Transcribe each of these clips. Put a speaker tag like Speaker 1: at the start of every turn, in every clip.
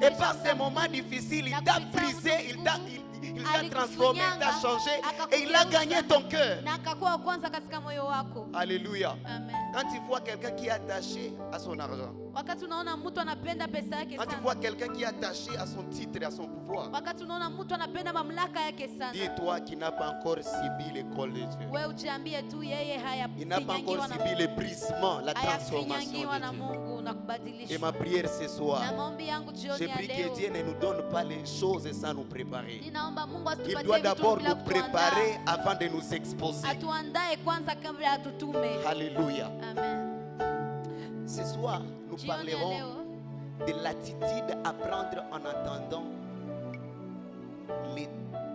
Speaker 1: Et par ces moments difficiles, il t'a brisé, il t'a transformé, il t'a changé et il a gagné ton cœur. Alléluia.
Speaker 2: Amen.
Speaker 1: Quand tu vois quelqu'un qui est attaché à son argent,
Speaker 2: Wakati unaona mtu anapenda pesa yake
Speaker 1: quand tu
Speaker 2: sana.
Speaker 1: vois quelqu'un qui est attaché à son titre et à son pouvoir,
Speaker 2: Wakati unaona mtu anapenda mamlaka yake sana.
Speaker 1: dis-toi qu'il n'a pas encore subi l'école de Dieu.
Speaker 2: Wewe ujiambie tu yeye
Speaker 1: Il n'a pas encore subi le brisement, la transformation
Speaker 2: hayafinyangiwa na
Speaker 1: de Dieu.
Speaker 2: Mungu na
Speaker 1: Et
Speaker 2: kubadilishwa.
Speaker 1: ma prière ce soir,
Speaker 2: Na maombi yangu
Speaker 1: je
Speaker 2: jioni ya
Speaker 1: prie que
Speaker 2: leo.
Speaker 1: Dieu ne nous donne pas les choses sans nous préparer.
Speaker 2: Ninaomba Mungu
Speaker 1: Il
Speaker 2: asitupatie
Speaker 1: doit
Speaker 2: vitu
Speaker 1: d'abord
Speaker 2: bila
Speaker 1: nous préparer avant de nous exposer.
Speaker 2: atuandae kwanza kabla atutume.
Speaker 1: Alléluia.
Speaker 2: Amen.
Speaker 1: Ce soir, nous
Speaker 2: Jioni ya
Speaker 1: parlerons
Speaker 2: leo
Speaker 1: de l'attitude à prendre en attendant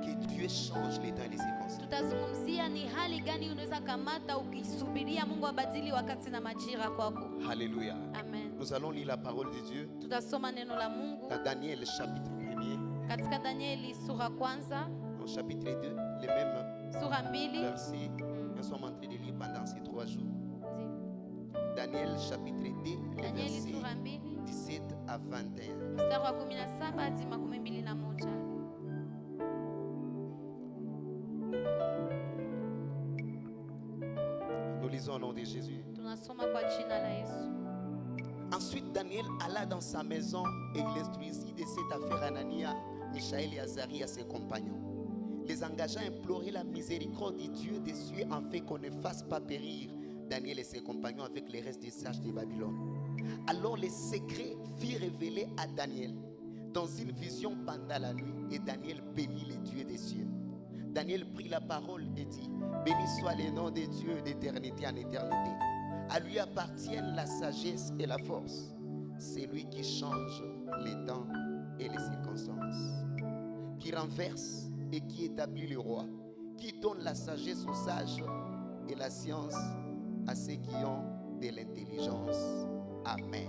Speaker 1: que Dieu change les temps et les circonstances.
Speaker 2: tutazungumzia ni hali gani unaweza kamata ukisubiria Mungu abadili wakati na majira kwako.
Speaker 1: Alléluia.
Speaker 2: Amen.
Speaker 1: Nous allons lire la parole de Dieu
Speaker 2: Tutasoma neno la Mungu
Speaker 1: dans Daniel chapitre 1er,
Speaker 2: katika Danieli sura kwanza,
Speaker 1: au chapitre 2, les mêmes
Speaker 2: sura 2.
Speaker 1: versets. Nous sommes en train de lire pendant ces 3 jours. Daniel chapitre 2, les
Speaker 2: Danieli
Speaker 1: versets
Speaker 2: sura 2
Speaker 1: 17 à 21.
Speaker 2: mstari wa 17 hadi 21.
Speaker 1: Nous lisons au nom de Jésus.
Speaker 2: Tunasoma kwa jina la Yesu.
Speaker 1: Ensuite, Daniel alla dans sa maison et il instruisit de cette affaire Anania, Michaël et Azarie à ses compagnons, les engageant à implorer la miséricorde du Dieu des cieux afin qu'on ne fasse pas périr Daniel et ses compagnons avec les restes des sages de Babylone. Alors les secrets furent révélés à Daniel dans une vision pendant la nuit et Daniel bénit les dieux des cieux. Daniel prit la parole et dit: béni soit le nom de Dieu d'éternité en éternité. À lui appartiennent la sagesse et la force. C'est lui qui change les temps et les circonstances, qui renverse et qui établit le roi, qui donne la sagesse aux sages et la science à ceux qui ont de l'intelligence. Amen.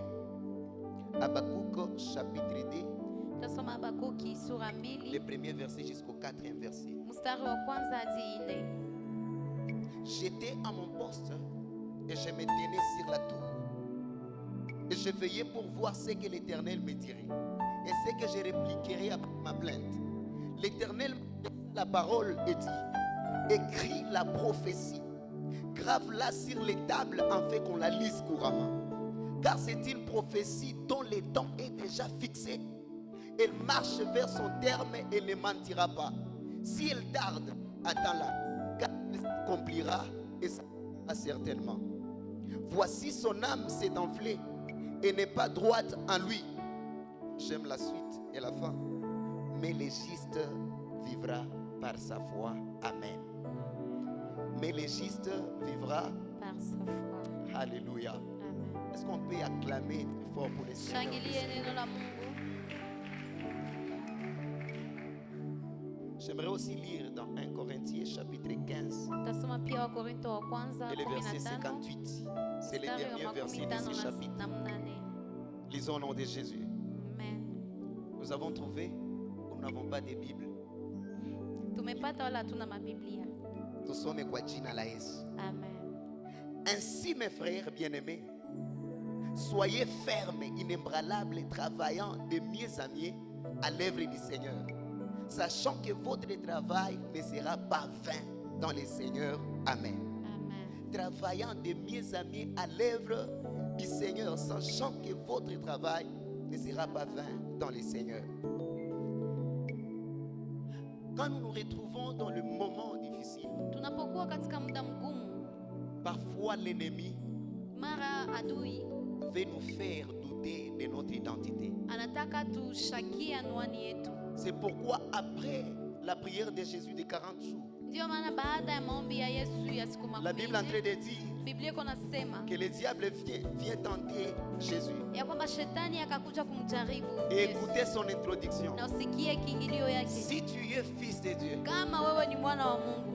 Speaker 1: Habakkuk chapitre 2,
Speaker 2: Tutasoma Habakuki sura 2
Speaker 1: le premier verset jusqu'au 4e verset.
Speaker 2: mstari wa kwanza hadi 4.
Speaker 1: J'étais à mon poste et je me tenais sur la tour. Et je veillais pour voir ce que l'Éternel me dirait et ce que je répliquerais à ma plainte. L'Éternel me dit la parole et dit: écris la prophétie, grave-la sur les tables afin qu'on la lise couramment. Car c'est une prophétie dont le temps est déjà fixé. Elle marche vers son terme et ne mentira pas. Si elle tarde, attends-la, car elle s'accomplira et s'accomplira certainement. Voici son âme s'est enflée et n'est pas droite en lui. J'aime la suite et la fin. Mais le juste vivra par sa foi. Amen. Mais le juste vivra
Speaker 2: Par sa foi.
Speaker 1: Alléluia.
Speaker 2: Amen.
Speaker 1: Est-ce qu'on peut acclamer fort pour les Seigneur?
Speaker 2: Shangilie neno la Mungu.
Speaker 1: J'aimerais aussi lire dans 1 Corinthiens chapitre 15
Speaker 2: Tutasoma pia Wakorintho wa kwanza
Speaker 1: et le verset
Speaker 2: 15.
Speaker 1: 58. C'est le
Speaker 2: Mstari wa
Speaker 1: dernier verset de
Speaker 2: 15
Speaker 1: ce chapitre.
Speaker 2: na 8.
Speaker 1: Lisons au nom de Jésus.
Speaker 2: Amen.
Speaker 1: Nous avons trouvé ou nous n'avons pas de Bible.
Speaker 2: Tumepata wala hatuna mabiblia.
Speaker 1: Tusome kwa jina la Yesu.
Speaker 2: Amen.
Speaker 1: Ainsi, mes frères bien-aimés, soyez fermes, inébranlables, travaillant de mieux en mieux à l'œuvre du Seigneur, sachant que votre travail ne sera pas vain dans le Seigneur. Amen.
Speaker 2: Amen.
Speaker 1: Travaillant de mieux en mieux à l'œuvre du Seigneur, sachant que votre travail ne sera pas vain dans le Seigneur. Quand nous nous retrouvons dans le moment difficile,
Speaker 2: Tunapokuwa katika muda mgumu,
Speaker 1: parfois l'ennemi
Speaker 2: mara adui
Speaker 1: veut nous faire douter de notre identité.
Speaker 2: anataka tushakie anwani yetu.
Speaker 1: C'est pourquoi après la prière de Jésus de 40 jours,
Speaker 2: Ndio maana baada ya maombi ya Yesu ya siku
Speaker 1: la Bible est en train
Speaker 2: 40,
Speaker 1: de dire
Speaker 2: Biblia iko nasema
Speaker 1: que le diable vient tenter Jésus.
Speaker 2: ya kwamba shetani akakuja kumjaribu
Speaker 1: Et
Speaker 2: Yesu.
Speaker 1: écoutez son introduction.
Speaker 2: Na usikie kiingilio yake.
Speaker 1: Si tu es fils de Dieu,
Speaker 2: Kama wewe ni mwana wa Mungu,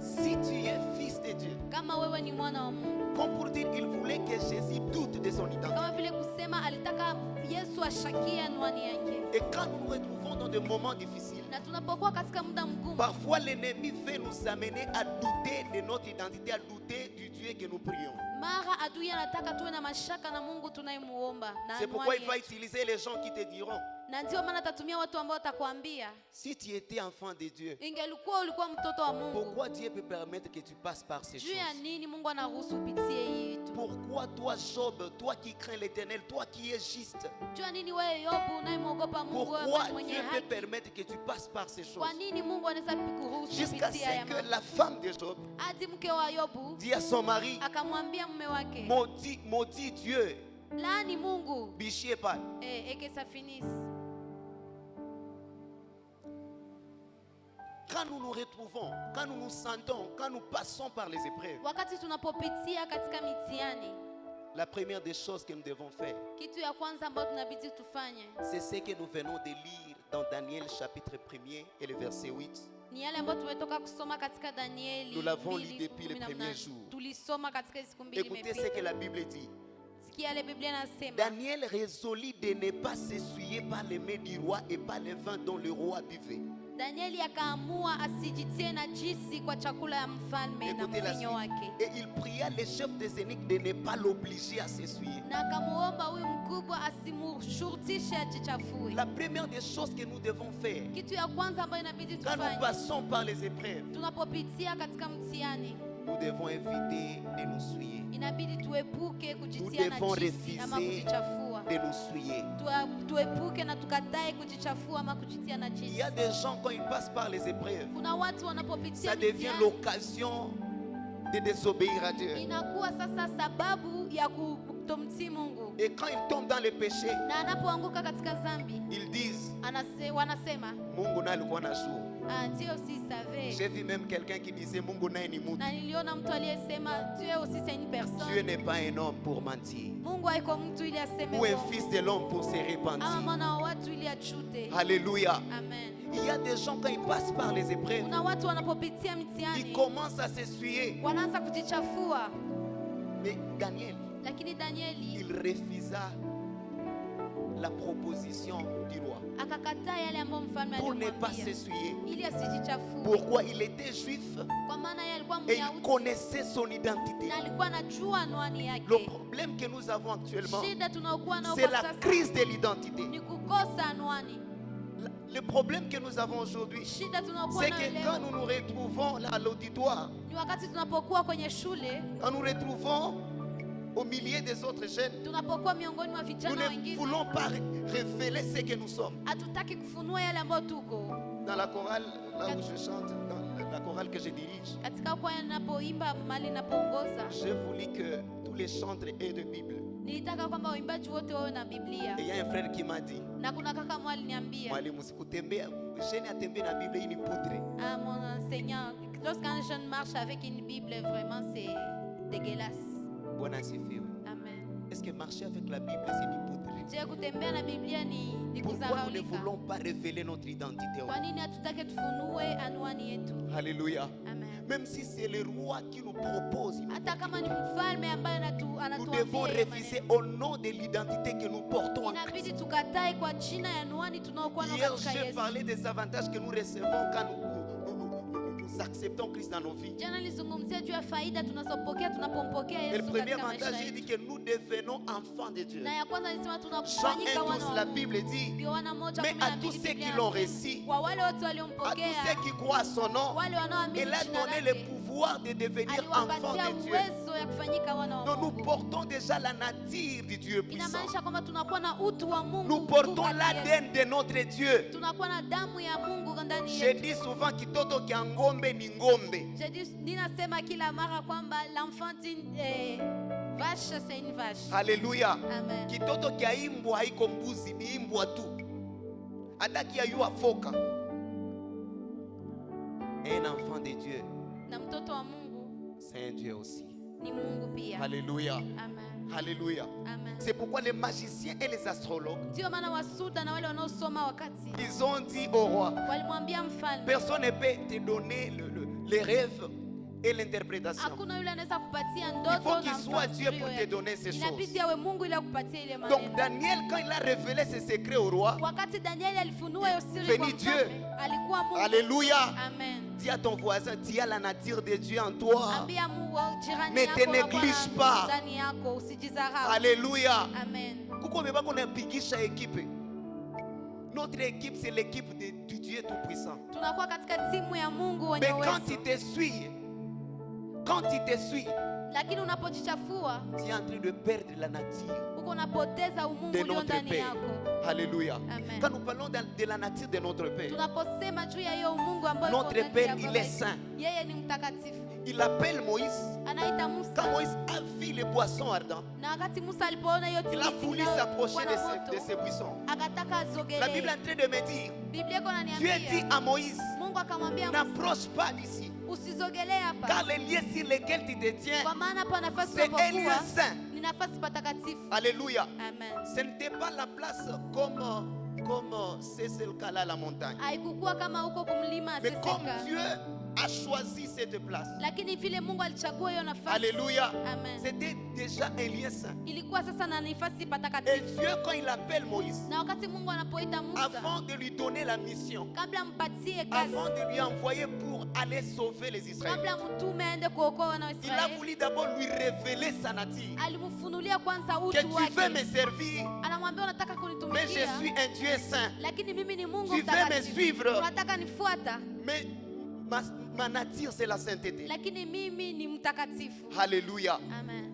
Speaker 1: si tu es fils de Dieu,
Speaker 2: kama wewe ni mwana wa Mungu,
Speaker 1: comme pour dire, il voulait que Jésus doute de son identité.
Speaker 2: kama vile kusema alitaka Yesu ashakie anwani yake.
Speaker 1: Et quand nous nous retrouvons dans des moments difficiles,
Speaker 2: Na tunapokuwa katika muda mgumu,
Speaker 1: parfois l'ennemi veut nous amener à douter de notre identité, à douter du Dieu que nous prions.
Speaker 2: mara adui anataka tuwe na mashaka na Mungu tunayemuomba na
Speaker 1: C'est pourquoi il va
Speaker 2: anwani yetu.
Speaker 1: utiliser les gens qui te diront,
Speaker 2: Na ndio maana atatumia watu ambao watakwambia,
Speaker 1: si tu étais enfant de Dieu,
Speaker 2: ingelikuwa ulikuwa mtoto wa Mungu,
Speaker 1: pourquoi Dieu peut permettre que tu passes par ces
Speaker 2: juu ya
Speaker 1: choses?
Speaker 2: nini Mungu anaruhusu upitie hii vitu?
Speaker 1: Pourquoi toi Job, toi qui crains l'Éternel, toi qui es juste,
Speaker 2: Juu ya nini wewe Yobu unayemwogopa Mungu, wewe
Speaker 1: pourquoi
Speaker 2: mwenye
Speaker 1: Dieu peut
Speaker 2: haki?
Speaker 1: permettre que tu passes par ces choses?
Speaker 2: Kwa nini Mungu anaweza kuruhusu
Speaker 1: Jusqu'à
Speaker 2: upitie
Speaker 1: ce
Speaker 2: haya
Speaker 1: que
Speaker 2: mambo?
Speaker 1: la femme de Job
Speaker 2: Hadi mke wa Yobu
Speaker 1: dit à son mari,
Speaker 2: akamwambia mume wake,
Speaker 1: maudit Dieu,
Speaker 2: laani Mungu,
Speaker 1: bichier pas.
Speaker 2: eke ça finisse.
Speaker 1: Quand nous nous retrouvons, quand nous nous sentons, quand nous passons par les épreuves,
Speaker 2: Wakati tunapopitia katika mitihani,
Speaker 1: la première des choses que nous devons faire,
Speaker 2: kitu ya kwanza ambayo tunabidi tufanye
Speaker 1: c'est ce que nous venons de lire dans Daniel chapitre 1er et le verset 8.
Speaker 2: ni yale ambayo tumetoka kusoma katika Danieli.
Speaker 1: Nous l'avons lu
Speaker 2: 2,
Speaker 1: depuis les
Speaker 2: 18.
Speaker 1: premiers jours.
Speaker 2: Tulisoma katika siku mbili
Speaker 1: Écoutez ce
Speaker 2: imepita.
Speaker 1: que la Bible dit.
Speaker 2: Sikia yale Biblia inasema.
Speaker 1: Daniel résolut de ne pas s'essuyer par les mains du roi et par le vin dont le roi buvait.
Speaker 2: Danieli akaamua asijitie najisi kwa chakula ya mfalme na
Speaker 1: Écoutez la
Speaker 2: mvinyo
Speaker 1: suite.
Speaker 2: wake,
Speaker 1: Et il pria les chefs des eunuques de ne pas l'obliger à s'essuyer.
Speaker 2: na akamuomba huyu mkubwa asimshurutishe ajichafue.
Speaker 1: La première des choses que nous devons faire,
Speaker 2: Kitu ya kwanza ambayo inabidi
Speaker 1: quand nous
Speaker 2: tufanye
Speaker 1: passons par les épreuves,
Speaker 2: tunapopitia katika mtihani,
Speaker 1: nous devons éviter de nous souiller.
Speaker 2: inabidi tuepuke
Speaker 1: Nous
Speaker 2: kujitia
Speaker 1: devons
Speaker 2: najisi ama
Speaker 1: refuser
Speaker 2: kujichafua.
Speaker 1: de nous souiller.
Speaker 2: Tuepuke na tukatae kujichafua ama kujitia
Speaker 1: Il
Speaker 2: najisi.
Speaker 1: y a des gens, quand ils passent par les épreuves,
Speaker 2: Kuna watu wanapopitia
Speaker 1: ça devient
Speaker 2: mitihani,
Speaker 1: l'occasion de désobéir à Dieu.
Speaker 2: inakuwa sasa sababu ya kutomtii Mungu,
Speaker 1: Et quand ils tombent dans le péché,
Speaker 2: na anapoanguka katika dhambi
Speaker 1: ils disent,
Speaker 2: wanasema
Speaker 1: Mungu naye alikuwa anajua.
Speaker 2: Dieu aussi savait.
Speaker 1: J'ai vu même quelqu'un qui disait, Mungu naye ni mtu.
Speaker 2: Na niliona mtu aliyesema Dieu aussi c'est une
Speaker 1: Dieu
Speaker 2: personne.
Speaker 1: n'est pas un homme pour mentir,
Speaker 2: Mungu haiko mtu ili aseme
Speaker 1: ou un
Speaker 2: uongo,
Speaker 1: fils de l'homme pour se
Speaker 2: ama
Speaker 1: repentir.
Speaker 2: mwana wa watu ili achute.
Speaker 1: Alléluia.
Speaker 2: Amen.
Speaker 1: Il y a des gens, quand ils passent par les épreuves,
Speaker 2: Kuna watu wanapopitia
Speaker 1: ils
Speaker 2: mitihani
Speaker 1: commencent à s'essuyer.
Speaker 2: wanaanza kujichafua,
Speaker 1: Mais Daniel,
Speaker 2: lakini Danieli
Speaker 1: il refusa la proposition du roi
Speaker 2: akakataa yale ambayo mfalme
Speaker 1: pour ne pas
Speaker 2: alimwambia
Speaker 1: s'essuyer.
Speaker 2: ili asijichafue.
Speaker 1: Pourquoi? Il était juif
Speaker 2: Kwa maana yeye alikuwa
Speaker 1: et il
Speaker 2: Myahudi
Speaker 1: connaissait son identité.
Speaker 2: na alikuwa anajua anwani
Speaker 1: Le
Speaker 2: yake.
Speaker 1: problème que nous avons actuellement,
Speaker 2: Shida tunaokuwa nao
Speaker 1: c'est
Speaker 2: kwa
Speaker 1: la
Speaker 2: sasa
Speaker 1: crise de l'identité.
Speaker 2: ni kukosa anwani.
Speaker 1: Le problème que nous avons aujourd'hui,
Speaker 2: Shida tunaokuwa
Speaker 1: c'est
Speaker 2: nayo
Speaker 1: que quand
Speaker 2: leo
Speaker 1: nous nous retrouvons là à l'auditoire,
Speaker 2: ni wakati tunapokuwa kwenye shule,
Speaker 1: quand nous nous retrouvons au milieu des autres jeunes,
Speaker 2: tunapokuwa miongoni mwa
Speaker 1: nous
Speaker 2: vijana
Speaker 1: ne
Speaker 2: wengine,
Speaker 1: voulons pas révéler ce que nous sommes.
Speaker 2: hatutaki kufunua yale ambayo tuko
Speaker 1: Dans la chorale, là où je chante, dans la chorale que je dirige,
Speaker 2: katika kwaya ninapoimba, mali ninapoongoza.
Speaker 1: j'ai voulu que tous les chantres aient de Bible.
Speaker 2: Nilitaka kwamba waimbaji wote wawe na Biblia,
Speaker 1: Et il y a un frère qui m'a dit,
Speaker 2: na kuna kaka mwa aliniambia,
Speaker 1: mwalimu, sikutembea jeune atembea na Bible, hii ni poudre.
Speaker 2: mon enseignant, lorsqu'un jeune marche avec une Bible, vraiment c'est dégueulasse.
Speaker 1: Bwana asifiwe.
Speaker 2: Amen.
Speaker 1: Est-ce que marcher avec la Bible, c'est du poudre?
Speaker 2: Je, kutembea na Biblia ni
Speaker 1: Pourquoi nous ne
Speaker 2: kudharaulika?
Speaker 1: voulons pas révéler notre identité?
Speaker 2: Kwa nini hatutake tufunue anwani yetu?
Speaker 1: Alléluia.
Speaker 2: Amen.
Speaker 1: Même si c'est le roi qui nous propose,
Speaker 2: Hata kama ni mfalme ambaye
Speaker 1: nous devons
Speaker 2: anatuambia,
Speaker 1: refuser au nom de l'identité que nous portons en
Speaker 2: inabidi
Speaker 1: Christ.
Speaker 2: tukatae kwa jina ya anwani tunaokuwa nayo
Speaker 1: Hier,
Speaker 2: katika
Speaker 1: j'ai
Speaker 2: Yesu.
Speaker 1: parlé des avantages que nous recevons quand nous acceptons Christ dans nos vies.
Speaker 2: Jana nilizungumzia juu ya faida tunazopokea tunapompokea
Speaker 1: Et le
Speaker 2: Yesu
Speaker 1: premier
Speaker 2: katika maisha
Speaker 1: avantage, il dit
Speaker 2: yetu.
Speaker 1: que nous devenons enfants de Dieu.
Speaker 2: Na ya kwanza nilisema
Speaker 1: Jean
Speaker 2: tunakufanyika
Speaker 1: 1,
Speaker 2: wana
Speaker 1: 12,
Speaker 2: wa
Speaker 1: la
Speaker 2: Mungu.
Speaker 1: Bible dit,
Speaker 2: Yohana 1:12
Speaker 1: mais à tous ceux
Speaker 2: Biblia
Speaker 1: qui l'ont
Speaker 2: inasema,
Speaker 1: reçu,
Speaker 2: kwa wale wote
Speaker 1: à tous
Speaker 2: waliompokea,
Speaker 1: ceux qui croient à son nom,
Speaker 2: wale wanaoamini
Speaker 1: il a
Speaker 2: jina
Speaker 1: donné le
Speaker 2: lake,
Speaker 1: pouvoir de devenir enfants
Speaker 2: aliwapatia
Speaker 1: de Dieu.
Speaker 2: uwezo ya kufanyika wana wa
Speaker 1: Donc nous
Speaker 2: Mungu.
Speaker 1: portons déjà la nature du Dieu puissant.
Speaker 2: Inamaanisha kwamba tunakuwa na utu wa Mungu.
Speaker 1: Nous
Speaker 2: mkuu
Speaker 1: portons
Speaker 2: kati yetu.
Speaker 1: l'ADN de notre Dieu.
Speaker 2: Tunakuwa na damu ya Mungu ndani
Speaker 1: Je
Speaker 2: yetu.
Speaker 1: dis souvent kitoto kya ngombe ni ngombe.
Speaker 2: Ninasema kila mara kwamba l'enfant d'une vache c'est une vache.
Speaker 1: Alléluia.
Speaker 2: Amen.
Speaker 1: Kitoto kya imbwa haiko mbuzi, ni imbwa tu. Hata kiyayua foka. Un enfant de Dieu,
Speaker 2: Na mtoto wa Mungu
Speaker 1: c'est un Dieu aussi.
Speaker 2: ni Mungu pia.
Speaker 1: Alléluia.
Speaker 2: Amen.
Speaker 1: Alléluia.
Speaker 2: Amen.
Speaker 1: C'est pourquoi les magiciens et les astrologues,
Speaker 2: Ndio maana wasuda na wale wanaosoma wakati
Speaker 1: ils ont dit au roi,
Speaker 2: walimwambia mfalme,
Speaker 1: personne ne peut te donner les rêves et l'interprétation.
Speaker 2: Hakuna yule anaweza kupatia
Speaker 1: Il
Speaker 2: ndoto
Speaker 1: faut qu'il
Speaker 2: na
Speaker 1: soit Dieu
Speaker 2: mfasirio
Speaker 1: pour te
Speaker 2: yake.
Speaker 1: donner ces choses.
Speaker 2: Inabidi awe Mungu ili akupatie ile
Speaker 1: Donc
Speaker 2: maneno.
Speaker 1: Daniel, quand il a révélé ses secrets au roi,
Speaker 2: Wakati Danieli alifunua hiyo siri
Speaker 1: Béni
Speaker 2: kwa
Speaker 1: Dieu.
Speaker 2: mfalme, alikuwa Mungu.
Speaker 1: Alléluia.
Speaker 2: Amen.
Speaker 1: Dis à ton voisin, tu as la nature de Dieu en toi.
Speaker 2: Ambia Mungu jirani
Speaker 1: Ne
Speaker 2: yako
Speaker 1: te
Speaker 2: unakuwa
Speaker 1: néglige
Speaker 2: na
Speaker 1: pas.
Speaker 2: ndani yako, usijidharau.
Speaker 1: Alléluia.
Speaker 2: Amen.
Speaker 1: Kuko beba qu'on impliquisha équipe. Notre équipe, c'est l'équipe du Dieu Tout-Puissant.
Speaker 2: Tunakuwa katika timu ya Mungu wenye
Speaker 1: Mais quand
Speaker 2: uwezo.
Speaker 1: il te suit, quand il te suit,
Speaker 2: Lakini unapojichafua,
Speaker 1: tu es en train de perdre la nature
Speaker 2: uko unapoteza umungu
Speaker 1: de
Speaker 2: ulio
Speaker 1: notre
Speaker 2: ndani
Speaker 1: Père.
Speaker 2: yako.
Speaker 1: Alléluia.
Speaker 2: Amen.
Speaker 1: Quand nous parlons de la nature de notre Père,
Speaker 2: Tunaposema juu ya hiyo umungu ambayo uko
Speaker 1: notre
Speaker 2: ndani
Speaker 1: Père,
Speaker 2: ya
Speaker 1: il
Speaker 2: Baba
Speaker 1: est
Speaker 2: yetu.
Speaker 1: saint.
Speaker 2: Yeye ni mtakatifu.
Speaker 1: Il appelle Moïse.
Speaker 2: Anaita Musa.
Speaker 1: Quand Moïse a vu les boissons ardents,
Speaker 2: Na wakati Musa alipoona hiyo
Speaker 1: il a
Speaker 2: tilisi
Speaker 1: voulu
Speaker 2: inayokuwa
Speaker 1: s'approcher
Speaker 2: na
Speaker 1: de
Speaker 2: moto,
Speaker 1: ces buissons.
Speaker 2: akataka
Speaker 1: La Bible est
Speaker 2: azogelee.
Speaker 1: en train de me dire,
Speaker 2: Biblia iko
Speaker 1: Dieu dit
Speaker 2: inaniambia,
Speaker 1: à Moïse,
Speaker 2: Mungu akamwambia Musa,
Speaker 1: n'approche pas d'ici.
Speaker 2: usizogelee hapa.
Speaker 1: Car les lieux sur lesquels tu te tiens,
Speaker 2: Kwa maana hapa nafasi
Speaker 1: c'est un lieu
Speaker 2: unapokuwa
Speaker 1: saint.
Speaker 2: ni nafasi patakatifu.
Speaker 1: Alléluia.
Speaker 2: Amen.
Speaker 1: Ce n'était pas la place comme c'est le cas là, la montagne.
Speaker 2: Haikukuwa kama huko kumlima
Speaker 1: Mais comme
Speaker 2: Seseka.
Speaker 1: Dieu a choisi cette place.
Speaker 2: Lakini vile Mungu alichagua hiyo nafasi.
Speaker 1: Alléluia.
Speaker 2: Amen.
Speaker 1: C'était déjà un lieu saint.
Speaker 2: Ilikuwa sasa na nafasi
Speaker 1: Et
Speaker 2: patakatifu.
Speaker 1: Dieu, quand il appelle Moïse,
Speaker 2: Na wakati Mungu anapoita Musa,
Speaker 1: avant de lui donner la mission,
Speaker 2: kabla mpatie kazi,
Speaker 1: avant de lui envoyer pour aller sauver les Israéliens,
Speaker 2: kabla mtume aende kuokoa wana wa
Speaker 1: il a
Speaker 2: Israeli,
Speaker 1: voulu d'abord lui révéler sa nature.
Speaker 2: alimfunulia kwanza
Speaker 1: Que
Speaker 2: utu
Speaker 1: tu veux me
Speaker 2: wake.
Speaker 1: servir,
Speaker 2: Anamwambia unataka
Speaker 1: mais je
Speaker 2: kunitumikia,
Speaker 1: suis un Dieu saint.
Speaker 2: lakini mimi ni Mungu
Speaker 1: Tu veux me
Speaker 2: mtakatifu.
Speaker 1: suivre.
Speaker 2: Unataka nifuata,
Speaker 1: Mais ma nature, c'est la sainteté.
Speaker 2: lakini mimi ni mtakatifu.
Speaker 1: Alléluia.
Speaker 2: Amen.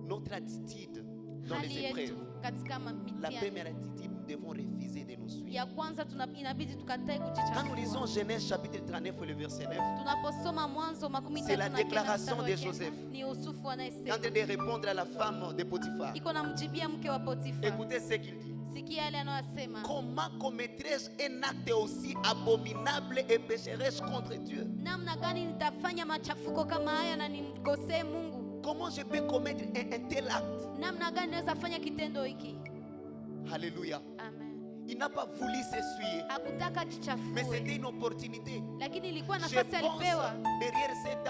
Speaker 1: Notre attitude dans
Speaker 2: Hali
Speaker 1: les
Speaker 2: yetu
Speaker 1: épreuves.
Speaker 2: katika
Speaker 1: La
Speaker 2: mitihani.
Speaker 1: première attitude, nous devons refuser de nous suivre.
Speaker 2: Ya kwanza inabidi tukatae
Speaker 1: Quand nous lisons
Speaker 2: kujichafua.
Speaker 1: Genèse chapitre 39 et le verset 9,
Speaker 2: Tunaposoma Mwanzo makumi
Speaker 1: C'est
Speaker 2: tatu
Speaker 1: la
Speaker 2: na kenda
Speaker 1: déclaration
Speaker 2: mstari wa
Speaker 1: de
Speaker 2: kenda,
Speaker 1: Joseph.
Speaker 2: ni Yusufu
Speaker 1: il est en
Speaker 2: anayesema,
Speaker 1: train de répondre à la femme de Potiphar.
Speaker 2: iko namjibia mke wa Potifa.
Speaker 1: Écoutez ce qu'il dit.
Speaker 2: Sikia yale anayosema,
Speaker 1: Comment commettrai-je un acte aussi abominable et pécherai-je contre Dieu?
Speaker 2: namna gani nitafanya machafuko kama haya na nimkosee Mungu?
Speaker 1: Comment je peux commettre un tel acte?
Speaker 2: Namna gani naweza fanya kitendo hiki?
Speaker 1: Alléluia.
Speaker 2: Amen.
Speaker 1: Il n'a pas voulu s'essuyer,
Speaker 2: Hakutaka
Speaker 1: mais
Speaker 2: jichafue,
Speaker 1: c'était une opportunité.
Speaker 2: lakini ilikuwa
Speaker 1: Je
Speaker 2: nafasi
Speaker 1: pense
Speaker 2: alipewa.
Speaker 1: derrière cet acte,